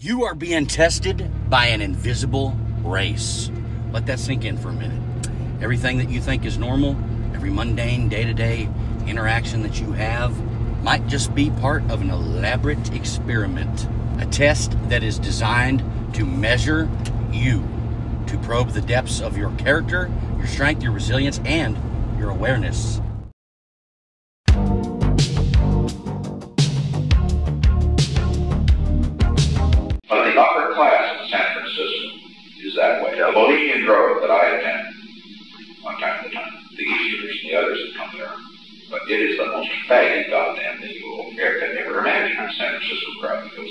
You are being tested by an invisible race. Let that sink in for a minute. Everything that you think is normal, every mundane day-to-day interaction that you have might just be part of an elaborate experiment. A test that is designed to measure you, to probe the depths of your character, your strength, your resilience, and your awareness. But the upper class in San Francisco is that way. The Bohemian Grove that I attend, one time at a time, the Easterners and the others that come there. But it is the most faggy goddamn thing you will ever imagine in San Francisco crowd, because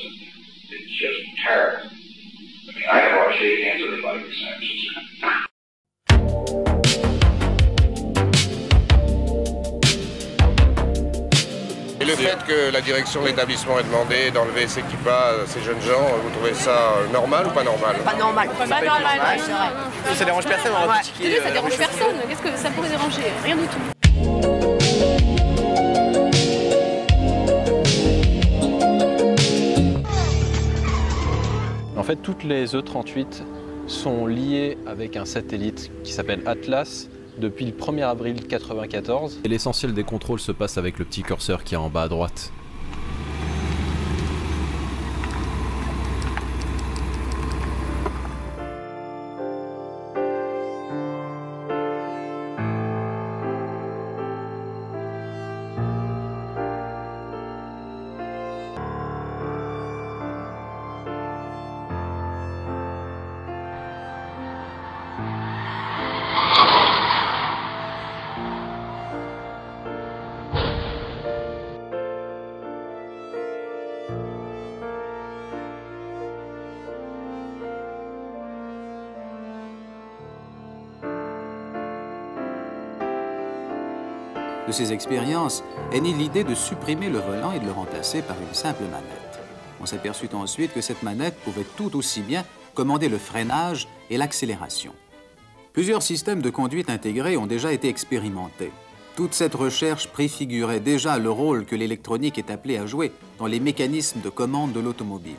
it's just terrible. I mean, I never want to shake hands with anybody in San Francisco. Et le fait que la direction de l'établissement ait demandé d'enlever ces kippas, ces jeunes gens, vous trouvez ça normal ou pas normal? Pas normal. Pas normal, ouais, c'est vrai. Ça dérange personne, on va critiquer. Ça dérange personne. Qu'est-ce que ça pourrait déranger? Rien du tout. En fait, toutes les E38 sont liées avec un satellite qui s'appelle Atlas depuis le 1er avril 1994. Et l'essentiel des contrôles se passe avec le petit curseur qui est en bas à droite. De ces expériences est née l'idée de supprimer le volant et de le remplacer par une simple manette. On s'aperçut ensuite que cette manette pouvait tout aussi bien commander le freinage et l'accélération. Plusieurs systèmes de conduite intégrés ont déjà été expérimentés. Toute cette recherche préfigurait déjà le rôle que l'électronique est appelée à jouer dans les mécanismes de commande de l'automobile.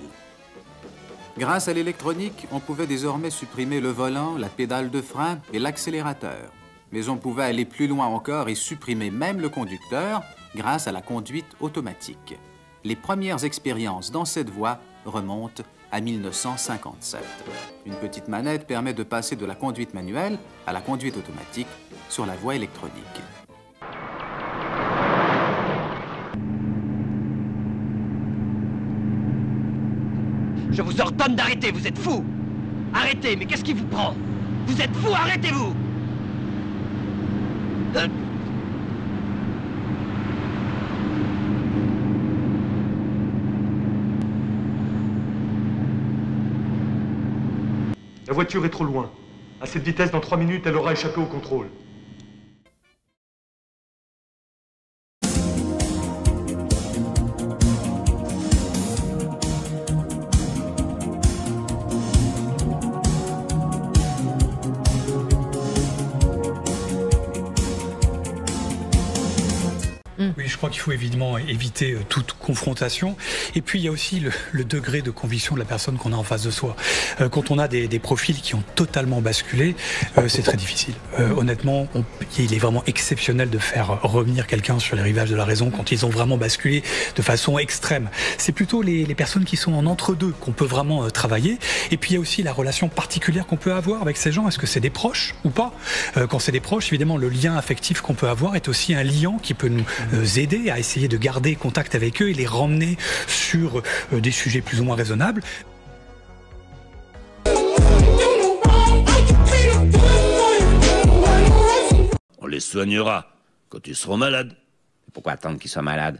Grâce à l'électronique, on pouvait désormais supprimer le volant, la pédale de frein et l'accélérateur. Mais on pouvait aller plus loin encore et supprimer même le conducteur grâce à la conduite automatique. Les premières expériences dans cette voie remontent à 1957. Une petite manette permet de passer de la conduite manuelle à la conduite automatique sur la voie électronique. Je vous ordonne d'arrêter, vous êtes fous! Arrêtez, mais qu'est-ce qui vous prend? Vous êtes fous, arrêtez-vous! La voiture est trop loin. À cette vitesse, dans 3 minutes, elle aura échappé au contrôle. Oui, je crois qu'il faut évidemment éviter toute confrontation. Et puis, il y a aussi le degré de conviction de la personne qu'on a en face de soi. Quand on a des profils qui ont totalement basculé, c'est très difficile. Honnêtement, il est vraiment exceptionnel de faire revenir quelqu'un sur les rivages de la raison quand ils ont vraiment basculé de façon extrême. C'est plutôt les personnes qui sont en entre-deux qu'on peut vraiment travailler. Et puis, il y a aussi la relation particulière qu'on peut avoir avec ces gens. Est-ce que c'est des proches ou pas? Quand c'est des proches, évidemment, le lien affectif qu'on peut avoir est aussi un liant qui peut nous aider à essayer de garder contact avec eux et les ramener sur des sujets plus ou moins raisonnables. On les soignera quand ils seront malades. Pourquoi attendre qu'ils soient malades?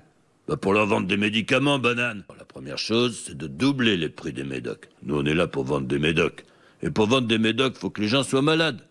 Pour leur vendre des médicaments, banane. La première chose, c'est de doubler les prix des médocs. Nous, on est là pour vendre des médocs. Et pour vendre des médocs, il faut que les gens soient malades.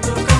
Look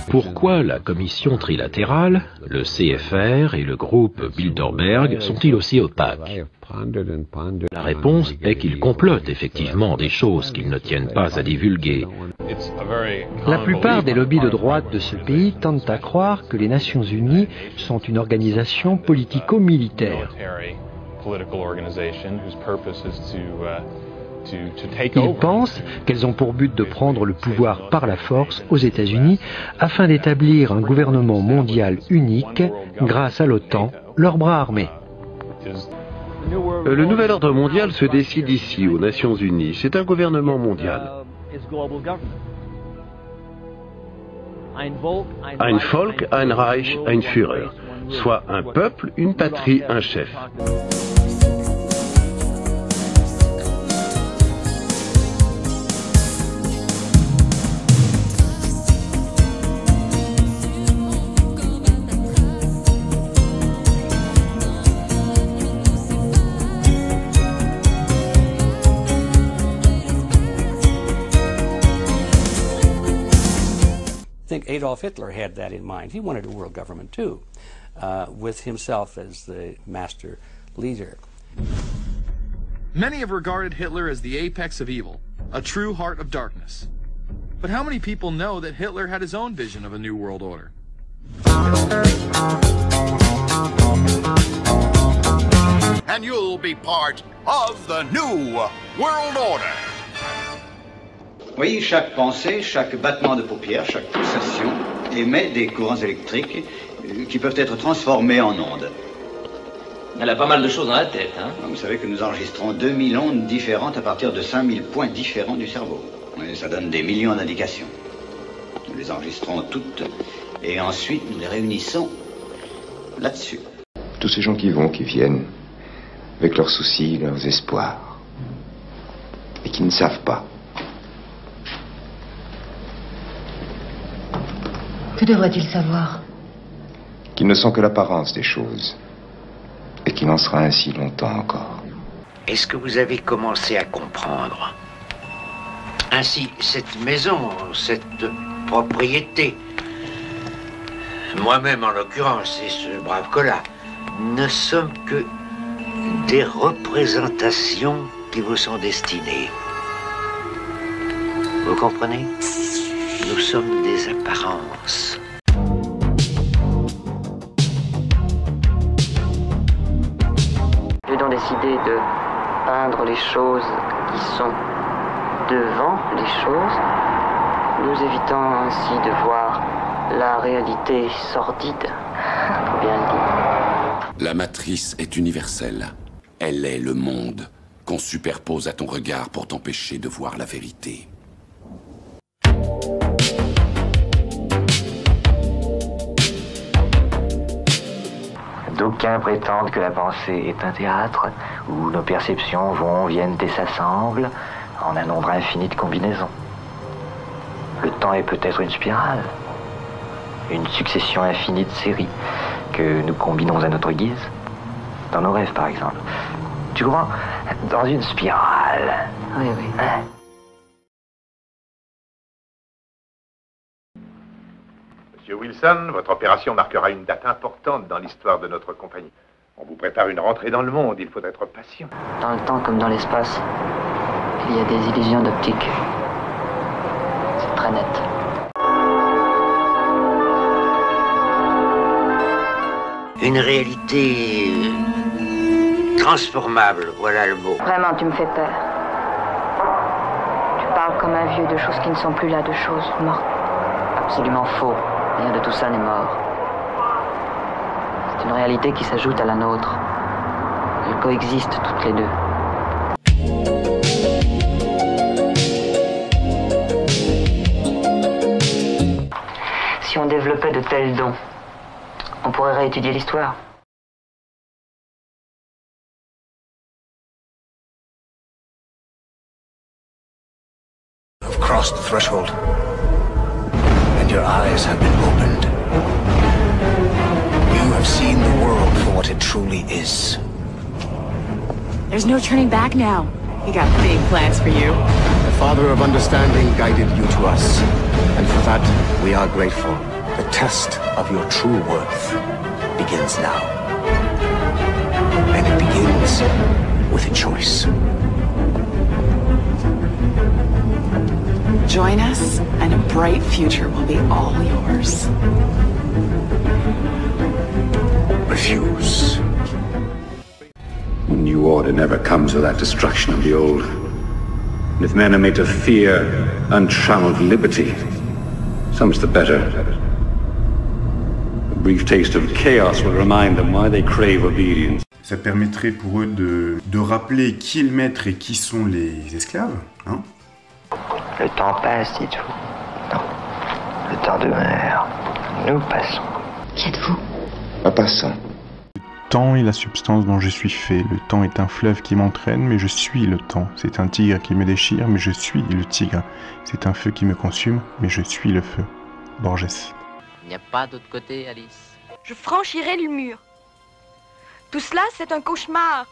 Pourquoi la commission trilatérale, le CFR et le groupe Bilderberg sont-ils aussi opaques? La réponse est qu'ils complotent effectivement des choses qu'ils ne tiennent pas à divulguer. La plupart des lobbies de droite de ce pays tendent à croire que les Nations Unies sont une organisation politico-militaire. Ils pensent qu'elles ont pour but de prendre le pouvoir par la force aux États-Unis afin d'établir un gouvernement mondial unique grâce à l'OTAN, leur bras armé. Le nouvel ordre mondial se décide ici, aux Nations Unies. C'est un gouvernement mondial. Ein Volk, ein Reich, ein Führer. Soit un peuple, une patrie, un chef. I think Adolf Hitler had that in mind. He wanted a world government too, with himself as the master leader. Many have regarded Hitler as the apex of evil, a true heart of darkness. But how many people know that Hitler had his own vision of a new world order? And you'll be part of the new world order. Oui, chaque pensée, chaque battement de paupières, chaque pulsation émet des courants électriques qui peuvent être transformés en ondes. Elle a pas mal de choses dans la tête, hein? Vous savez que nous enregistrons 2000 ondes différentes à partir de 5000 points différents du cerveau. Et ça donne des millions d'indications. Nous les enregistrons toutes et ensuite nous les réunissons là-dessus. Tous ces gens qui vont, qui viennent, avec leurs soucis, leurs espoirs, et qui ne savent pas. Que devrait-il savoir? Qu'ils ne sont que l'apparence des choses, et qu'il en sera ainsi longtemps encore. Est-ce que vous avez commencé à comprendre? Ainsi, cette maison, cette propriété, moi-même en l'occurrence, et ce brave Colas, ne sommes que des représentations qui vous sont destinées. Vous comprenez? Nous sommes des apparences. J'ai donc décidé de peindre les choses qui sont devant les choses, nous évitant ainsi de voir la réalité sordide, pour bien le dire. La matrice est universelle. Elle est le monde qu'on superpose à ton regard pour t'empêcher de voir la vérité. D'aucuns prétendent que la pensée est un théâtre où nos perceptions vont, viennent et s'assemblent en un nombre infini de combinaisons. Le temps est peut-être une spirale, une succession infinie de séries que nous combinons à notre guise, dans nos rêves par exemple. Tu comprends? Dans une spirale. Oui, oui. Hein? Monsieur Wilson, votre opération marquera une date importante dans l'histoire de notre compagnie. On vous prépare une rentrée dans le monde, il faut être patient. Dans le temps comme dans l'espace, il y a des illusions d'optique. C'est très net. Une réalité transformable, voilà le mot. Vraiment, tu me fais peur. Tu parles comme un vieux de choses qui ne sont plus là, de choses mortes. Absolument faux. Rien de tout ça n'est mort. C'est une réalité qui s'ajoute à la nôtre. Elles coexistent toutes les deux. Si on développait de tels dons, on pourrait réétudier l'histoire. You've crossed the threshold. Your eyes have been opened. You have seen the world for what it truly is. There's no turning back now. We got big plans for you. The Father of Understanding guided you to us, and for that we are grateful. The test of your true worth begins now. And it begins with a choice. Join us, and a bright future will be all yours. Refuse. The new order never comes without destruction of the old. And if men are made to fear untrammeled liberty, so much the better. A brief taste of chaos will remind them why they crave obedience. Ça permettrait pour eux de rappeler qui est le maître et qui sont les esclaves, hein. Le temps passe, dites-vous. Non, le temps demeure. Nous passons. Qui êtes-vous? Un passant. Le temps est la substance dont je suis fait. Le temps est un fleuve qui m'entraîne, mais je suis le temps. C'est un tigre qui me déchire, mais je suis le tigre. C'est un feu qui me consume, mais je suis le feu. Borges. Il n'y a pas d'autre côté, Alice. Je franchirai le mur. Tout cela, c'est un cauchemar.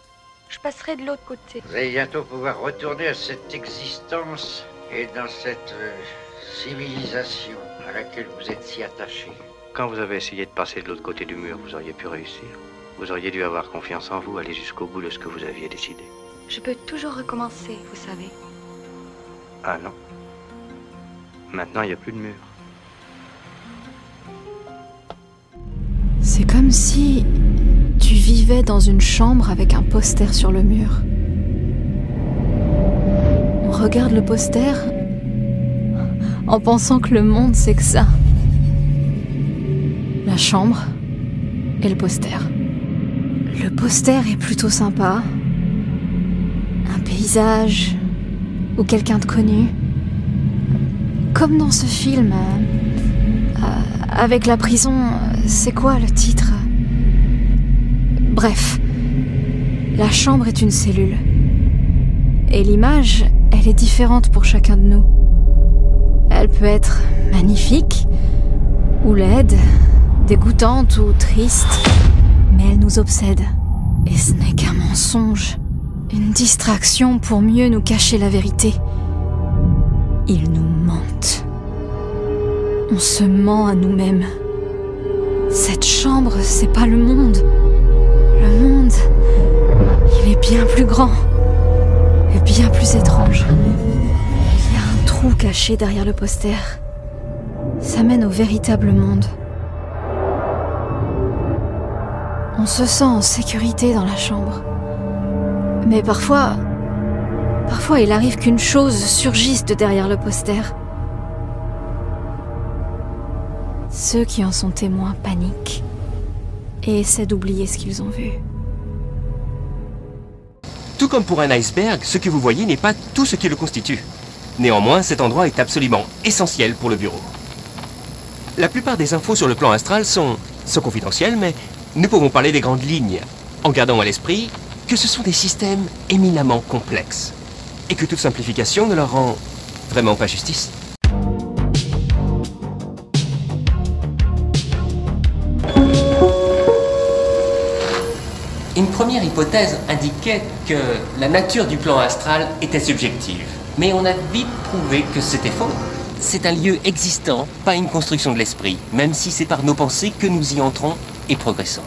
Je passerai de l'autre côté. Vous allez bientôt pouvoir retourner à cette existence et dans cette civilisation à laquelle vous êtes si attaché. Quand vous avez essayé de passer de l'autre côté du mur, vous auriez pu réussir. Vous auriez dû avoir confiance en vous, aller jusqu'au bout de ce que vous aviez décidé. Je peux toujours recommencer, vous savez. Ah non. Maintenant, il n'y a plus de mur. C'est comme si tu vivais dans une chambre avec un poster sur le mur. On regarde le poster en pensant que le monde c'est que ça. La chambre et le poster. Le poster est plutôt sympa. Un paysage ou quelqu'un de connu. Comme dans ce film avec la prison, c'est quoi le titre? Bref, la chambre est une cellule. Et l'image, elle est différente pour chacun de nous. Elle peut être magnifique, ou laide, dégoûtante ou triste, mais elle nous obsède. Et ce n'est qu'un mensonge, une distraction pour mieux nous cacher la vérité. Ils nous mentent. On se ment à nous-mêmes. Cette chambre, c'est pas le monde. Le monde, il est bien plus grand et bien plus étrange. Il y a un trou caché derrière le poster. Ça mène au véritable monde. On se sent en sécurité dans la chambre. Mais parfois il arrive qu'une chose surgisse de derrière le poster. Ceux qui en sont témoins paniquent et essaient d'oublier ce qu'ils ont vu. Tout comme pour un iceberg, ce que vous voyez n'est pas tout ce qui le constitue. Néanmoins, cet endroit est absolument essentiel pour le bureau. La plupart des infos sur le plan astral sont confidentielles, mais nous pouvons parler des grandes lignes, en gardant à l'esprit que ce sont des systèmes éminemment complexes, et que toute simplification ne leur rend vraiment pas justice. Une première hypothèse indiquait que la nature du plan astral était subjective. Mais on a vite prouvé que c'était faux. C'est un lieu existant, pas une construction de l'esprit, même si c'est par nos pensées que nous y entrons et progressons.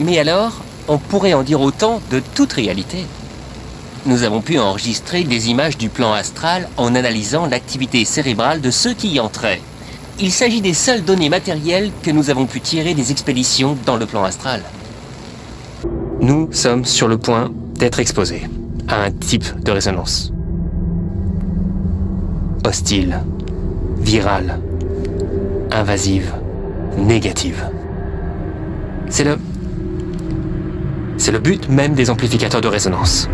Mais alors, on pourrait en dire autant de toute réalité. Nous avons pu enregistrer des images du plan astral en analysant l'activité cérébrale de ceux qui y entraient. Il s'agit des seules données matérielles que nous avons pu tirer des expéditions dans le plan astral. Nous sommes sur le point d'être exposés à un type de résonance. Hostile, virale, invasive, négative. C'est le but même des amplificateurs de résonance.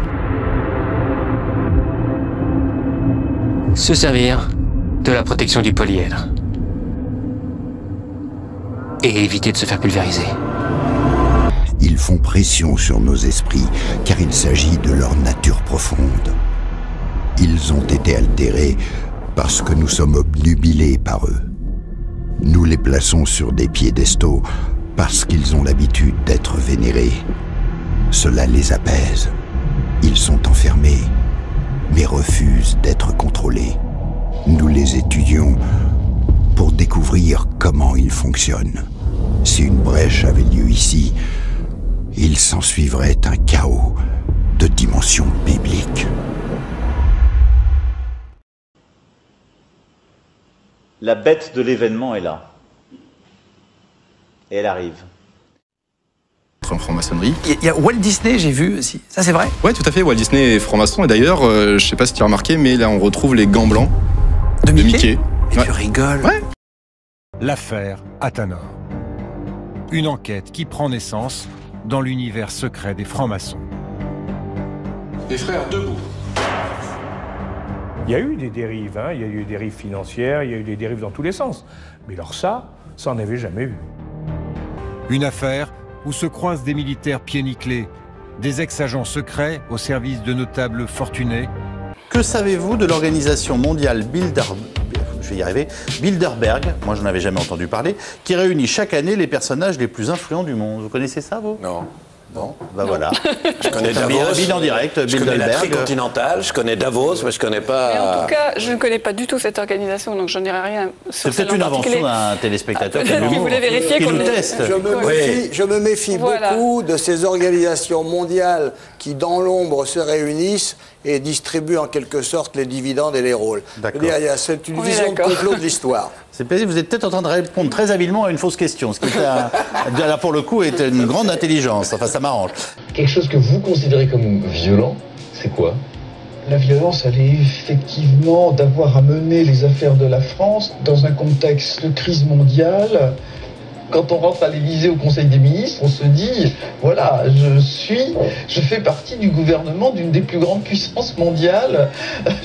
Se servir de la protection du polyèdre. Et éviter de se faire pulvériser. Ils font pression sur nos esprits, car il s'agit de leur nature profonde. Ils ont été altérés parce que nous sommes obnubilés par eux. Nous les plaçons sur des piédestaux parce qu'ils ont l'habitude d'être vénérés. Cela les apaise. Ils sont enfermés, mais refusent d'être contrôlés. Nous les étudions pour découvrir découvrir comment il fonctionne. Si une brèche avait lieu ici, il s'ensuivrait un chaos de dimension biblique. La bête de l'événement est là. Et elle arrive. En franc-maçonnerie. Il y a Walt Disney, j'ai vu aussi. Ça, c'est vrai? Ouais, tout à fait. Walt Disney est franc-maçon. Et d'ailleurs, je sais pas si tu as remarqué, mais là, on retrouve les gants blancs de Mickey. Mais tu rigoles. Ouais. L'affaire Athanor. Une enquête qui prend naissance dans l'univers secret des francs-maçons. Les frères debout. Il y a eu des dérives, hein. Il y a eu des dérives financières, il y a eu des dérives dans tous les sens. Mais alors ça on n'avait jamais vu. Une affaire où se croisent des militaires pieds nickelés, des ex-agents secrets au service de notables fortunés. Que savez-vous de l'organisation mondiale Bilderberg, moi je n'en avais jamais entendu parler, qui réunit chaque année les personnages les plus influents du monde? Vous connaissez ça, vous? Non. Bon, bah voilà. Je connais Davos. Bilan direct, je connais la Tricontinentale, je connais Davos, mais je connais pas... Mais en tout cas, je ne connais pas du tout cette organisation, donc j'en dirai rien sur c'est peut-être une invention d'un téléspectateur qui voulait vérifier nous teste. Je me méfie beaucoup de ces organisations mondiales qui, dans l'ombre, se réunissent et distribuent en quelque sorte les dividendes et les rôles. C'est une vision de complot de l'histoire. C'est paisible, vous êtes peut-être en train de répondre très habilement à une fausse question, ce qui là pour le coup est une grande intelligence, enfin ça m'arrange. Quelque chose que vous considérez comme violent, c'est quoi? La violence, elle est effectivement d'avoir à mener les affaires de la France dans un contexte de crise mondiale. Quand on rentre à l'Élysée au Conseil des ministres, on se dit, voilà, je fais partie du gouvernement d'une des plus grandes puissances mondiales.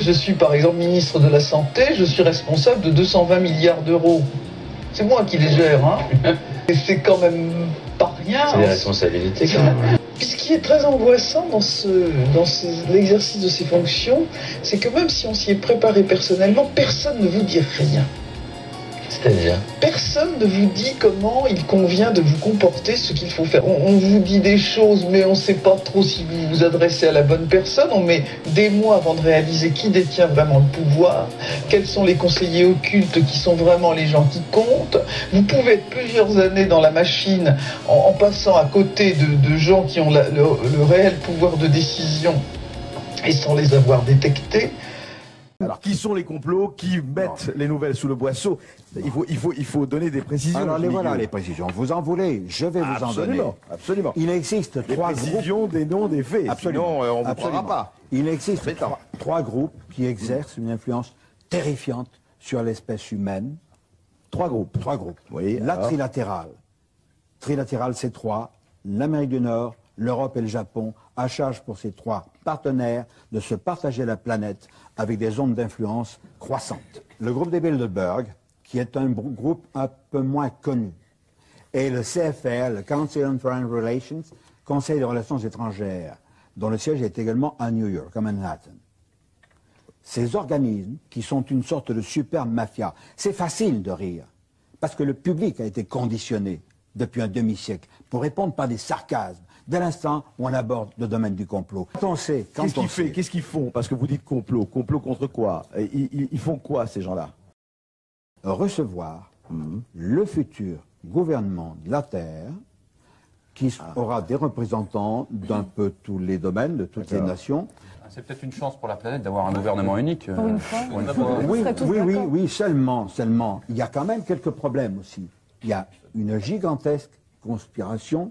Je suis par exemple ministre de la Santé, je suis responsable de 220 milliards d'euros. C'est moi qui les gère, hein. Et c'est quand même pas rien. C'est des responsabilités quand même. Puis ce qui est très angoissant dans l'exercice de ces fonctions, c'est que même si on s'y est préparé personnellement, personne ne vous dit rien. C'est-à-dire? Personne ne vous dit comment il convient de vous comporter, ce qu'il faut faire. On vous dit des choses, mais on ne sait pas trop si vous vous adressez à la bonne personne. On met des mois avant de réaliser qui détient vraiment le pouvoir, quels sont les conseillers occultes qui sont vraiment les gens qui comptent. Vous pouvez être plusieurs années dans la machine en passant à côté de gens qui ont le réel pouvoir de décision et sans les avoir détectés. Alors, qui sont les complots qui mettent les nouvelles sous le boisseau? Il faut donner des précisions. Alors, voilà les précisions. Vous en voulez? Je vais vous en donner. Absolument. Il existe trois groupes. Précisions des noms, des faits. Absolument. Sinon, on ne vous croira pas. Il existe trois groupes qui exercent une influence terrifiante sur l'espèce humaine. Trois groupes. Oui. La trilatérale. Trilatérale, c'est trois. L'Amérique du Nord, l'Europe et le Japon, à charge pour ces trois partenaires de se partager la planète avec des zones d'influence croissantes. Le groupe des Bilderberg, qui est un groupe un peu moins connu, et le CFR, le Council on Foreign Relations, Conseil des Relations étrangères, dont le siège est également à New York, à Manhattan. Ces organismes, qui sont une sorte de super mafia, c'est facile de rire, parce que le public a été conditionné depuis un demi-siècle pour répondre par des sarcasmes dès l'instant où on aborde le domaine du complot. Qu'est-ce qu'ils font? Parce que vous dites complot. Complot contre quoi? Ils font quoi, ces gens-là? Recevoir le futur gouvernement de la Terre, qui aura des représentants d'un peu tous les domaines, de toutes les nations. C'est peut-être une chance pour la planète d'avoir un gouvernement unique. Pour une fois. Oui, seulement. Il y a quand même quelques problèmes aussi. Il y a une gigantesque conspiration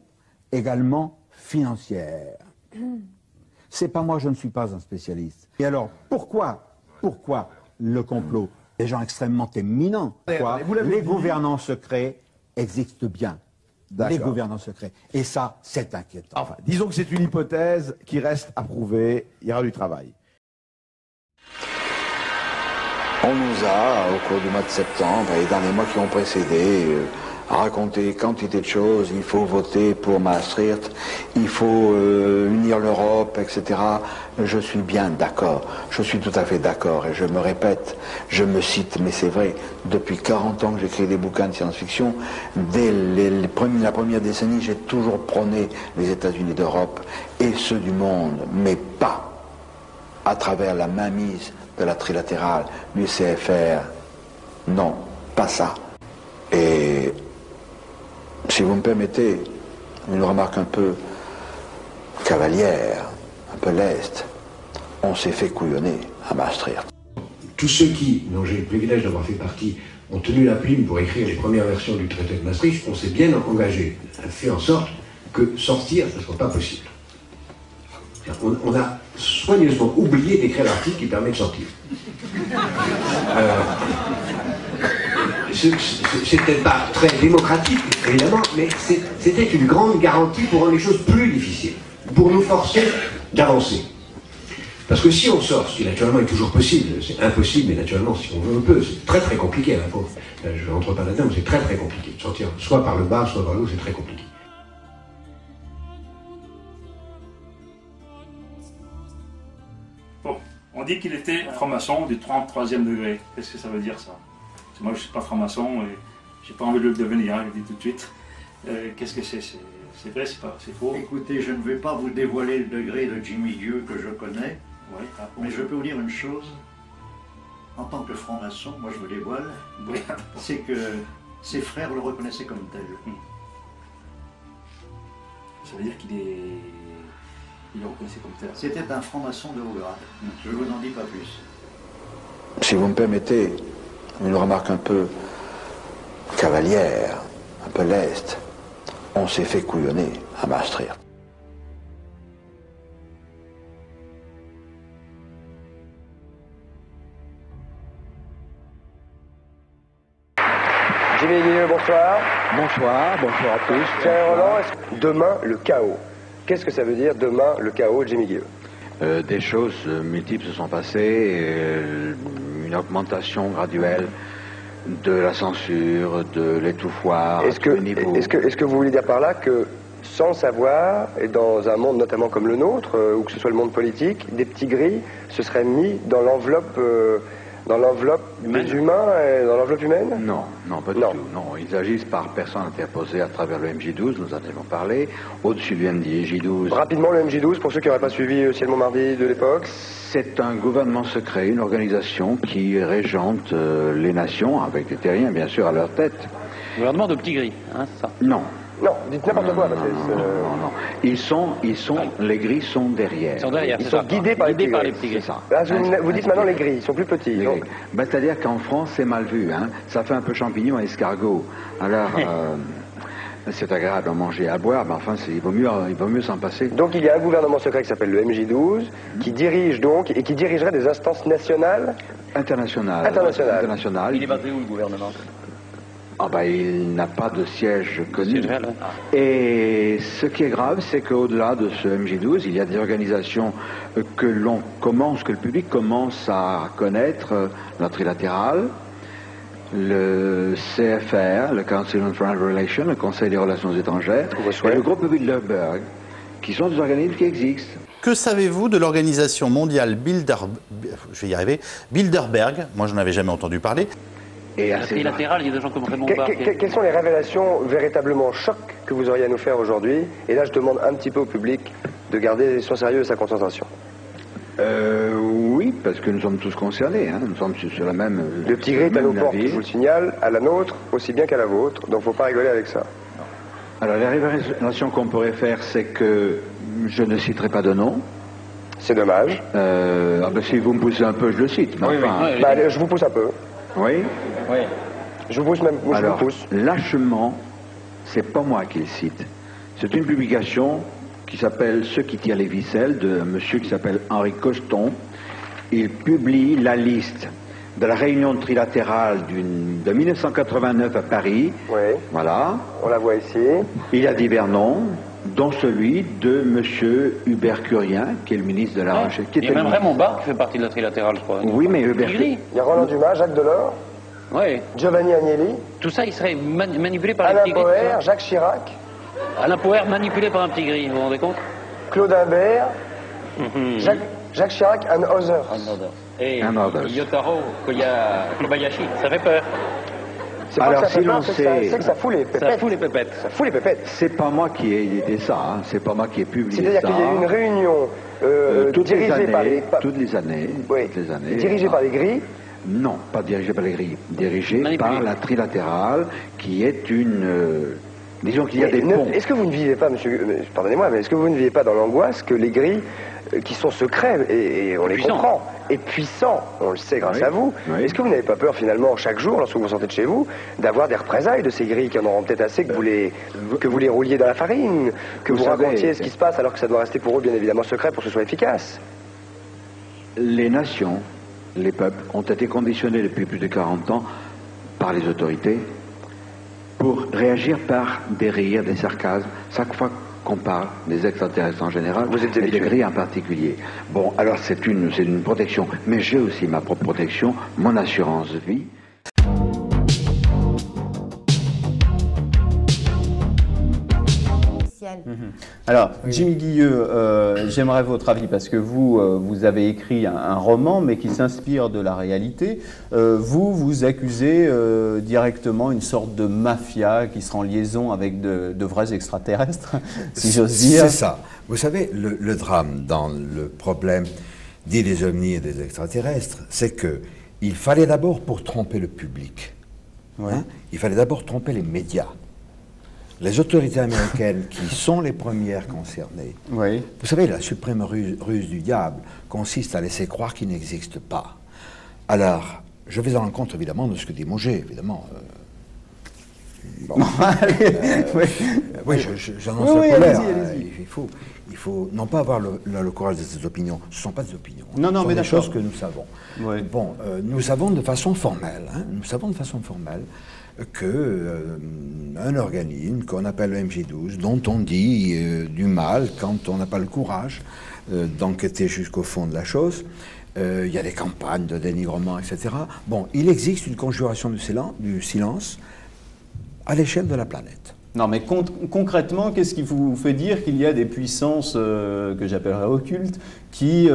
également financière. C'est pas moi, je ne suis pas un spécialiste. Et alors, pourquoi le complot? Des gens extrêmement éminents. Les gouvernants secrets existent bien. Les gouvernants secrets. Et ça, c'est inquiétant. Enfin, disons que c'est une hypothèse qui reste à prouver. Il y aura du travail. On nous a, au cours du mois de septembre et dans les mois qui ont précédé, raconté quantité de choses. Il faut voter pour Maastricht, il faut unir l'Europe, etc. Je suis bien d'accord, je suis tout à fait d'accord, et je me répète, je me cite, mais c'est vrai, depuis 40 ans que j'écris des bouquins de science-fiction, dès la première décennie, j'ai toujours prôné les États-Unis d'Europe et ceux du monde, mais pas à travers la mainmise de la trilatérale, du CFR. Non, pas ça. Et si vous me permettez une remarque un peu cavalière, un peu leste, on s'est fait couillonner à Maastricht. Tous ceux qui, dont j'ai le privilège d'avoir fait partie, ont tenu la plume pour écrire les premières versions du traité de Maastricht, on s'est bien engagé à faire en sorte que sortir, ce ne soit pas possible. On a soigneusement oublié d'écrire l'article qui permet de sortir. C'était pas très démocratique, évidemment, mais c'était une grande garantie pour rendre les choses plus difficiles, pour nous forcer d'avancer. Parce que si on sort, ce qui naturellement est toujours possible, c'est impossible, mais naturellement, si on veut, on peut, c'est très très compliqué. Je n'entre pas là-dedans, mais c'est très très compliqué de sortir, soit par le bas, soit par le haut, c'est très compliqué. Bon, on dit qu'il était franc-maçon du 33e degré. Qu'est-ce que ça veut dire, ça? Parce que moi, je ne suis pas franc-maçon et je n'ai pas envie de le devenir, je le dis tout de suite. Qu'est-ce que c'est? C'est vrai, c'est faux? Écoutez, je ne vais pas vous dévoiler le degré de Jimmy Dieu que je connais, mais je peux vous dire une chose. En tant que franc-maçon, moi je me dévoile, c'est que ses frères le reconnaissaient comme tel. Ça veut dire qu'il le reconnaissait comme tel? C'était un franc-maçon de haut grade. Je ne vous en dis pas plus. Si vous me permettez une remarque un peu cavalière, un peu leste, on s'est fait couillonner à Maastricht. Jimmy Guilleux, bonsoir. Bonsoir à tous. Thierry Roland, demain le chaos. Qu'est-ce que ça veut dire demain le chaos, Jimmy Guilleux? Des choses multiples se sont passées, une augmentation graduelle de la censure, de l'étouffoir, Est-ce que vous voulez dire par là que, sans savoir, et dans un monde notamment comme le nôtre, ou que ce soit le monde politique, des petits gris se seraient mis dans l'enveloppe des humains, dans l'enveloppe humaine? Non, pas du tout. Non, ils agissent par personne interposée à travers le MJ12, nous en avons parlé, au-dessus du MJ12. Rapidement, le MJ12, pour ceux qui n'auraient pas suivi Ciel Montmardi de l'époque? C'est un gouvernement secret, une organisation qui régente les nations, avec des terriens bien sûr à leur tête. Gouvernement de petits gris, hein, c'est ça? Non. Non, dites n'importe quoi. Non. Les gris sont derrière. Ils sont guidés par les petits gris. Ça. Là, vous dites maintenant les gris, ils sont plus petits. C'est-à-dire qu'en France, c'est mal vu. Hein. Ça fait un peu champignon et escargot. Alors, c'est agréable à manger et à boire, mais enfin, il vaut mieux s'en passer. Donc, il y a un gouvernement secret qui s'appelle le MJ12, qui dirige donc, et qui dirigerait des instances nationales? Internationales. Il est basé où, le gouvernement? Il n'a pas de siège connu. Et ce qui est grave, c'est qu'au-delà de ce MJ12, il y a des organisations que le public commence à connaître, le trilatéral, le CFR, le Council on Foreign Relations, le Conseil des Relations étrangères, et le groupe Bilderberg, qui sont des organismes qui existent. Que savez-vous de l'organisation mondiale Bilderberg? Moi, je n'en avais jamais entendu parler. Et la trilatérale, il y a des gens comme Raymond Barre. Quelles sont les révélations véritablement choc que vous auriez à nous faire aujourd'hui? Et là, je demande un petit peu au public de garder son sérieux et sa concentration. Oui, parce que nous sommes tous concernés, hein. Nous sommes sur la même... Le petit gris est à nos portes, je vous le signale, à la nôtre aussi bien qu'à la vôtre, donc il ne faut pas rigoler avec ça. Alors, les révélations qu'on pourrait faire, c'est que je ne citerai pas de nom. C'est dommage. Si vous me poussez un peu, je le cite. Mais je vous pousse un peu. Oui. Je vous pousse même. Alors, lâchement, c'est pas moi qui le cite. C'est une publication qui s'appelle Ceux qui tirent les ficelles, de un monsieur qui s'appelle Henri Coston. Il publie la liste de la réunion trilatérale de 1989 à Paris. Oui. Voilà. On la voit ici. Il y a divers noms, dont celui de monsieur Hubert Curien, qui est le ministre de la Recherche. Il y a même Raymond Barre qui fait partie de la trilatérale, je crois. Oui, mais Hubert Curien. Il y a Roland Dumas, Jacques Delors. Oui. Giovanni Agnelli. Tout ça, il serait manipulé par Alain les petits gris. Alain Poher, Jacques Chirac. Alain Poher manipulé par un petit gris, vous vous rendez compte? Claude Imbert. Jacques Chirac, Anne Others. Et Yotaro Kobayashi, ça fait peur. Alors, si l'on sait... C'est que ça fout les pépettes. Ça fout les pépettes. Ça fout les pépettes. C'est pas moi qui ai édité ça, hein. C'est pas moi qui ai publié ça. C'est-à-dire qu'il y a eu une réunion dirigée par les... Toutes les années. Oui. Dirigée par les gris, Non, pas dirigé par les grilles, dirigé par la trilatérale, qui est une... disons qu'il y a des ponts. Est-ce que vous ne vivez pas, monsieur, pardonnez-moi, mais est-ce que vous ne vivez pas dans l'angoisse que les grilles, qui sont secrets, et on les comprend, et puissants, on le sait grâce à vous, est-ce que vous n'avez pas peur finalement, chaque jour, lorsque vous sortez de chez vous, d'avoir des représailles de ces grilles qui en auront peut-être assez, que vous les rouliez dans la farine, que vous racontiez ce qui se passe, alors que ça doit rester pour eux bien évidemment secret pour que ce soit efficace? Les nations, les peuples, ont été conditionnés depuis plus de 40 ans par les autorités pour réagir par des rires, des sarcasmes, chaque fois qu'on parle des extraterrestres en général, et des grilles en particulier. Bon, alors c'est une protection, mais j'ai aussi ma propre protection, mon assurance vie. Alors, Jimmy Guilleux, j'aimerais votre avis parce que vous avez écrit un roman, mais qui s'inspire de la réalité. Vous accusez directement une sorte de mafia qui sera en liaison avec de vrais extraterrestres, si j'ose dire. C'est ça. Vous savez, le drame dans le problème dit des ovnis et des extraterrestres, c'est qu'il fallait d'abord, pour tromper le public, il fallait d'abord tromper les médias. Les autorités américaines, qui sont les premières concernées, vous savez, la suprême ruse du diable consiste à laisser croire qu'il n'existe pas. Alors, je vais à l'encontre, évidemment, de ce que dit Mauger, évidemment. Bon. Oui, j'annonce la colère. Il faut non pas avoir le courage de ces opinions. Ce ne sont pas des opinions. Non, ce sont mais des choses que nous savons. Bon, nous savons de façon formelle, qu'un organisme qu'on appelle le MJ12, dont on dit du mal quand on n'a pas le courage d'enquêter jusqu'au fond de la chose, il y a des campagnes de dénigrement, etc. Bon, il existe une conjuration du silence à l'échelle de la planète. Non, mais concrètement, qu'est-ce qui vous fait dire qu'il y a des puissances que j'appellerais occultes qui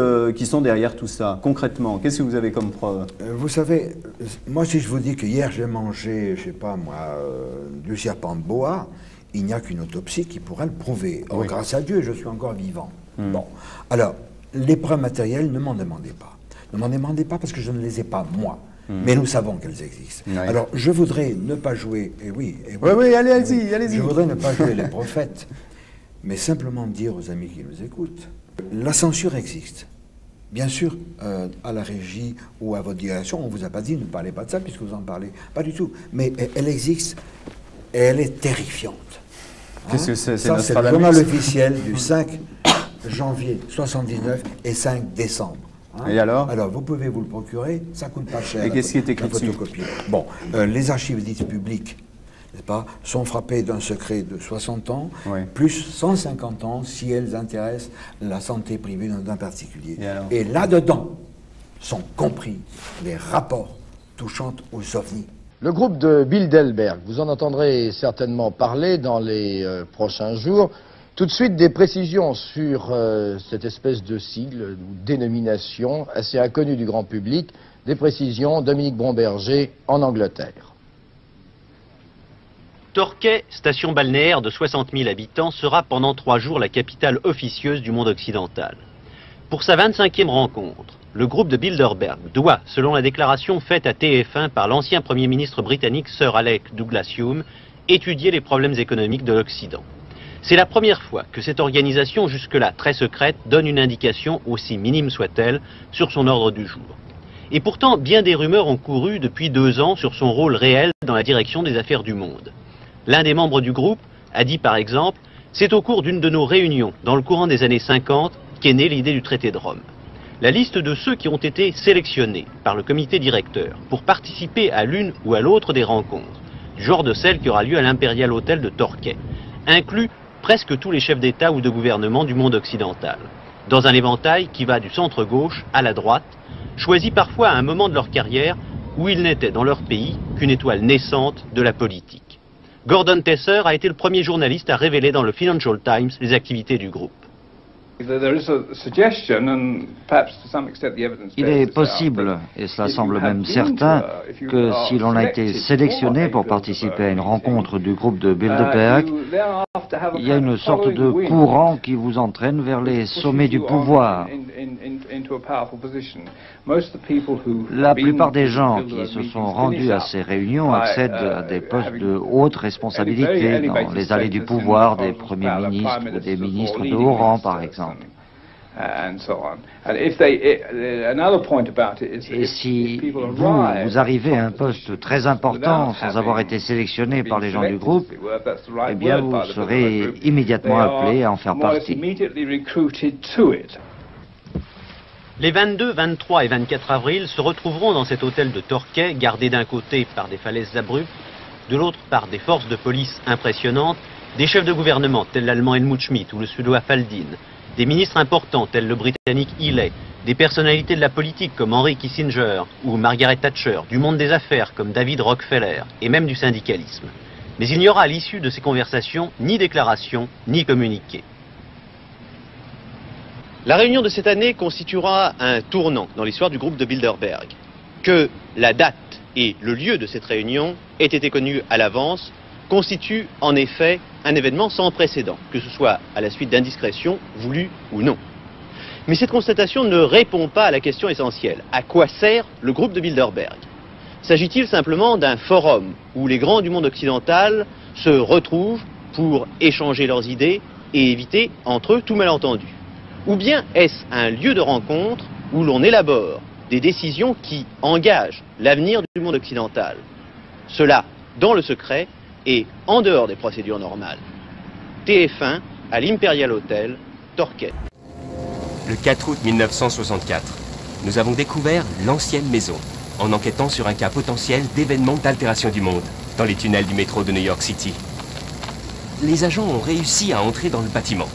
sont derrière tout ça? Concrètement, qu'est-ce que vous avez comme preuve? Vous savez, moi, si je vous dis que hier j'ai mangé, je sais pas moi, du serpent de boa, il n'y a qu'une autopsie qui pourra le prouver. Or, grâce à Dieu, je suis encore vivant. Bon, alors, les preuves matérielles, ne m'en demandez pas. Ne m'en demandez pas parce que je ne les ai pas, moi. Mais nous savons qu'elles existent. Alors, je voudrais ne pas jouer... allez-y. Je voudrais ne pas jouer les prophètes, mais simplement dire aux amis qui nous écoutent, la censure existe. Bien sûr, à la régie ou à votre direction, on ne vous a pas dit ne parlez pas de ça puisque vous en parlez. Pas du tout. Mais elle existe et elle est terrifiante. Qu'est-ce que c'est? Ça, c'est le journal officiel du 5 janvier 79 et 5 décembre. Et alors? Alors, vous pouvez vous le procurer, ça coûte pas cher. Et qu'est-ce qui est écrit dessus? Bon, les archives dites publiques, n'est-ce pas, sont frappées d'un secret de 60 ans, plus 150 ans si elles intéressent la santé privée d'un particulier. Et là-dedans sont compris les rapports touchant aux ovnis. Le groupe de Bilderberg, vous en entendrez certainement parler dans les prochains jours. Tout de suite, des précisions sur cette espèce de sigle ou dénomination assez inconnue du grand public. Des précisions, Dominique Bromberger, en Angleterre. Torquay, station balnéaire de 60 000 habitants, sera pendant 3 jours la capitale officieuse du monde occidental. Pour sa 25e rencontre, le groupe de Bilderberg doit, selon la déclaration faite à TF1 par l'ancien Premier ministre britannique Sir Alec Douglas-Home, étudier les problèmes économiques de l'Occident. C'est la première fois que cette organisation, jusque-là très secrète, donne une indication, aussi minime soit-elle, sur son ordre du jour. Et pourtant, bien des rumeurs ont couru depuis 2 ans sur son rôle réel dans la direction des affaires du monde. L'un des membres du groupe a dit par exemple « C'est au cours d'une de nos réunions, dans le courant des années 50, qu'est née l'idée du traité de Rome. » La liste de ceux qui ont été sélectionnés par le comité directeur pour participer à l'une ou à l'autre des rencontres, du genre de celle qui aura lieu à l'Imperial Hotel de Torquay, inclut presque tous les chefs d'État ou de gouvernement du monde occidental, dans un éventail qui va du centre-gauche à la droite, choisi parfois à un moment de leur carrière où ils n'étaient dans leur pays qu'une étoile naissante de la politique. Gordon Tesser a été le premier journaliste à révéler dans le Financial Times les activités du groupe. Il est possible, et cela semble même certain, que si l'on a été sélectionné pour participer à une rencontre du groupe de Bilderberg, il y a une sorte de courant qui vous entraîne vers les sommets du pouvoir. La plupart des gens qui se sont rendus à ces réunions accèdent à des postes de haute responsabilité dans les allées du pouvoir des premiers ministres ou des ministres de haut rang, par exemple. Et si vous arrivez à un poste très important sans avoir été sélectionné par les gens du groupe, eh bien vous serez immédiatement appelé à en faire partie. Les 22, 23 et 24 avril se retrouveront dans cet hôtel de Torquay, gardé d'un côté par des falaises abruptes, de l'autre par des forces de police impressionnantes, des chefs de gouvernement tels l'allemand Helmut Schmidt ou le suédois Faldin, des ministres importants tels le britannique Healey, des personnalités de la politique comme Henry Kissinger ou Margaret Thatcher, du monde des affaires comme David Rockefeller et même du syndicalisme. Mais il n'y aura à l'issue de ces conversations ni déclaration ni communiqué. La réunion de cette année constituera un tournant dans l'histoire du groupe de Bilderberg. Que la date et le lieu de cette réunion aient été connus à l'avance constitue en effet un événement sans précédent, que ce soit à la suite d'indiscrétions voulues ou non. Mais cette constatation ne répond pas à la question essentielle. À quoi sert le groupe de Bilderberg? S'agit-il simplement d'un forum où les grands du monde occidental se retrouvent pour échanger leurs idées et éviter entre eux tout malentendu? Ou bien est-ce un lieu de rencontre où l'on élabore des décisions qui engagent l'avenir du monde occidental? Cela dans le secret et en dehors des procédures normales. TF1 à l'Imperial Hotel, Torquay. Le 4 août 1964, nous avons découvert l'ancienne maison en enquêtant sur un cas potentiel d'événement d'altération du monde dans les tunnels du métro de New York City. Les agents ont réussi à entrer dans le bâtiment.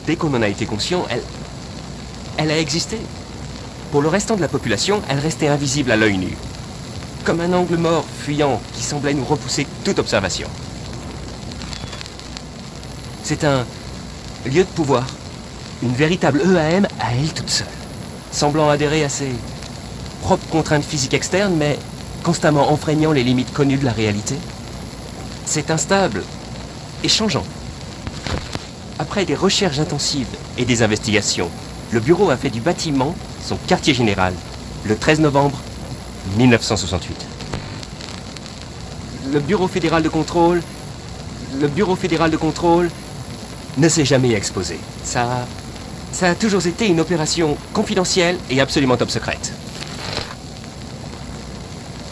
Dès qu'on en a été conscient, elle a existé. Pour le restant de la population, elle restait invisible à l'œil nu. Comme un angle mort fuyant qui semblait nous repousser toute observation. C'est un lieu de pouvoir, une véritable EAM à elle toute seule, semblant adhérer à ses propres contraintes physiques externes, mais constamment enfreignant les limites connues de la réalité. C'est instable et changeant. Après des recherches intensives et des investigations, le bureau a fait du bâtiment son quartier général, le 13 novembre 1968. Le Bureau fédéral de contrôle ne s'est jamais exposé. Ça a toujours été une opération confidentielle et absolument top secrète.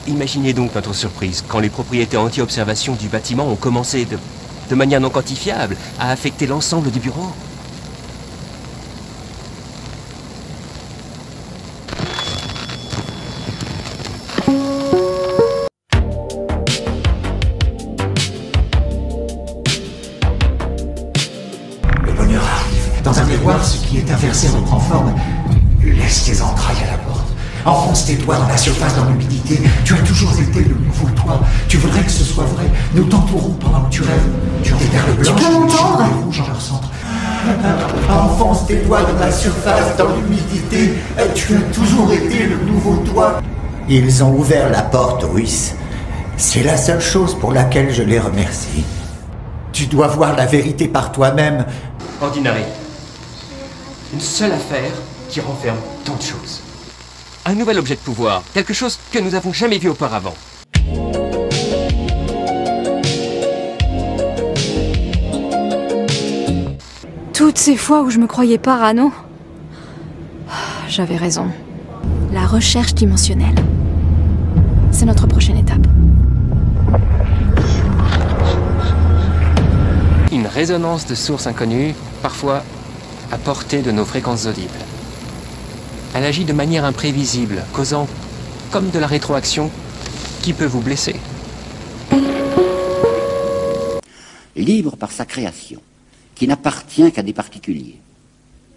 Imaginez donc notre surprise quand les propriétés anti-observation du bâtiment ont commencé de manière non quantifiable à affecter l'ensemble du bureau. Ce qui est inversé reprend forme. Laisse tes entrailles à la porte. Enfonce tes doigts dans la surface, dans l'humidité. Tu as toujours été le nouveau toi. Tu voudrais que ce soit vrai. Nous t'entourons pendant que tu rêves. Tu as des perles blanches, des rouges en leur centre. Enfonce tes doigts dans la surface, dans l'humidité. Tu as toujours été le nouveau toi. Ils ont ouvert la porte, Ruiz. C'est la seule chose pour laquelle je les remercie. Tu dois voir la vérité par toi-même. Ordinary. Une seule affaire qui renferme tant de choses. Un nouvel objet de pouvoir, quelque chose que nous n'avons jamais vu auparavant. Toutes ces fois où je me croyais parano, j'avais raison. La recherche dimensionnelle, c'est notre prochaine étape. Une résonance de sources inconnues, parfois à portée de nos fréquences audibles. Elle agit de manière imprévisible, causant comme de la rétroaction qui peut vous blesser. Libre par sa création, qui n'appartient qu'à des particuliers.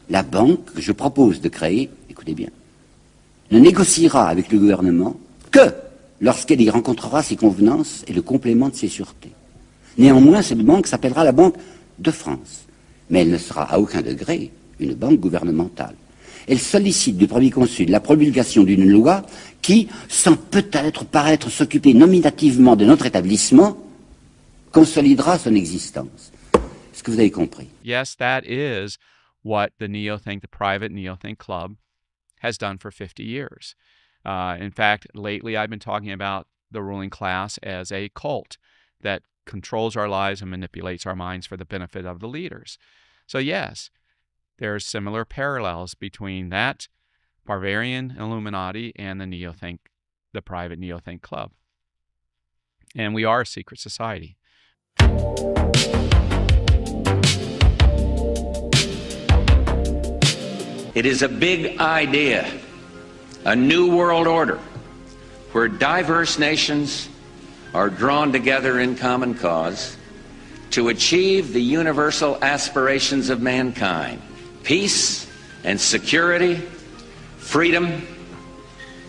La banque que je propose de créer, écoutez bien, ne négociera avec le gouvernement que lorsqu'elle y rencontrera ses convenances et le complément de ses sûretés. Néanmoins, cette banque s'appellera la Banque de France. Mais elle ne sera à aucun degré une banque gouvernementale. Elle sollicite du Premier Consul la promulgation d'une loi qui, sans peut-être paraître s'occuper nominativement de notre établissement, consolidera son existence. Est-ce que vous avez compris? Yes, that is what the NeoThink, the private NeoThink Club, has done for 50 years. In fact, lately I've been talking about the ruling class as a cult that controls our lives and manipulates our minds for the benefit of the leaders. So yes, there's similar parallels between that Bavarian Illuminati and the NeoThink, the private NeoThink Club. And we are a secret society. It is a big idea, a new world order, where diverse nations are drawn together in common cause to achieve the universal aspirations of mankind: peace and security, freedom,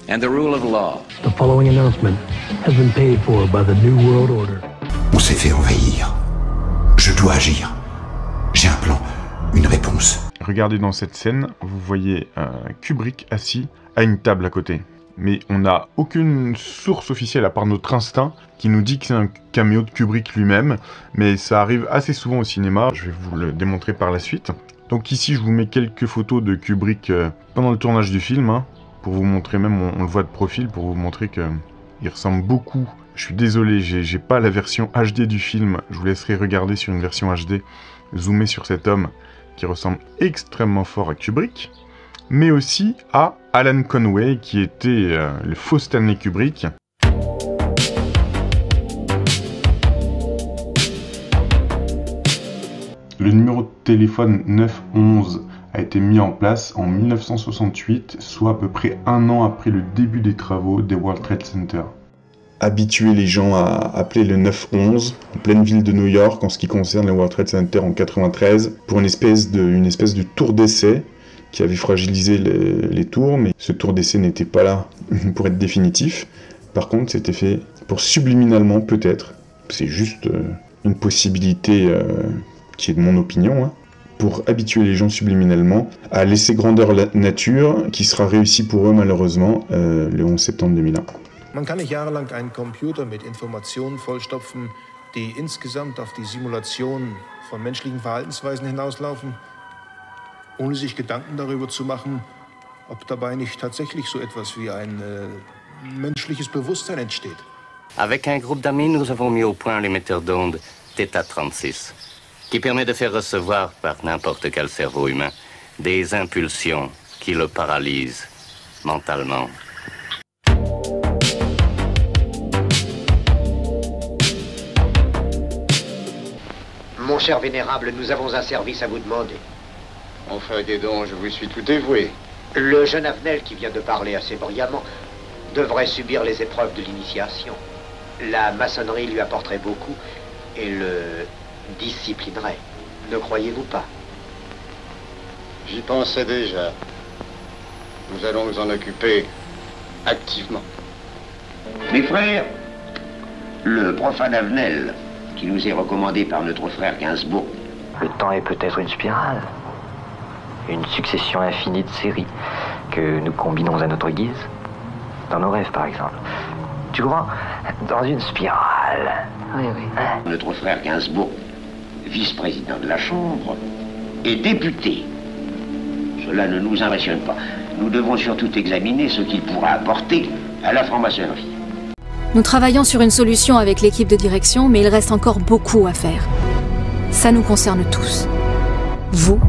and the rule of law. The following announcement has been paid for by the New World Order. On s'est fait envahir. Je dois agir. J'ai un plan, une réponse. Regardez dans cette scène, vous voyez Kubrick assis à une table à côté. Mais on n'a aucune source officielle à part notre instinct qui nous dit que c'est un caméo de Kubrick lui-même. Mais ça arrive assez souvent au cinéma, je vais vous le démontrer par la suite. Donc ici je vous mets quelques photos de Kubrick pendant le tournage du film, hein, pour vous montrer, même on le voit de profil, pour vous montrer qu'il ressemble beaucoup. Je suis désolé, j'ai pas la version HD du film, je vous laisserai regarder sur une version HD, zoomer sur cet homme qui ressemble extrêmement fort à Kubrick, mais aussi à Alan Conway qui était le faux Stanley Kubrick. Le numéro de téléphone 911 a été mis en place en 1968, soit à peu près un an après le début des travaux des World Trade Center. Habituer les gens à appeler le 911 en pleine ville de New York en ce qui concerne le World Trade Center en 93 pour une espèce de tour d'essai qui avait fragilisé les tours, mais ce tour d'essai n'était pas là pour être définitif. Par contre, c'était fait pour subliminalement, peut-être, c'est juste une possibilité qui est de mon opinion, hein, pour habituer les gens subliminalement à laisser grandeur la nature, qui sera réussi pour eux malheureusement le 11 septembre 2001. Man kann nicht jahrelang einen Computer mit Informationen vollstopfen, die insgesamt auf die Simulation von menschlichen Verhaltensweisen hinauslaufen, ohne sich Gedanken darüber zu machen, ob dabei nicht tatsächlich so etwas wie ein menschliches Bewusstsein entsteht. Avec un groupe d'amis, nous avons mis au point l'émetteur d'ondes Theta 36, qui permet de faire recevoir par n'importe quel cerveau humain des impulsions qui le paralysent mentalement. Mon cher Vénérable, nous avons un service à vous demander. Enfin, dis donc, je vous suis tout dévoué. Le jeune Avenel qui vient de parler assez brillamment devrait subir les épreuves de l'initiation. La maçonnerie lui apporterait beaucoup et le disciplinerait. Ne croyez-vous pas? J'y pensais déjà. Nous allons nous en occuper activement. Mes frères, le profane Avenel, qui nous est recommandé par notre frère Gainsbourg. Le temps est peut-être une spirale, une succession infinie de séries que nous combinons à notre guise, dans nos rêves par exemple. Tu comprends? Dans une spirale. Oui, oui. Hein? Notre frère Gainsbourg, vice-président de la Chambre, et député. Cela ne nous impressionne pas. Nous devons surtout examiner ce qu'il pourra apporter à la franc-maçonnerie. Nous travaillons sur une solution avec l'équipe de direction, mais il reste encore beaucoup à faire. Ça nous concerne tous. Vous,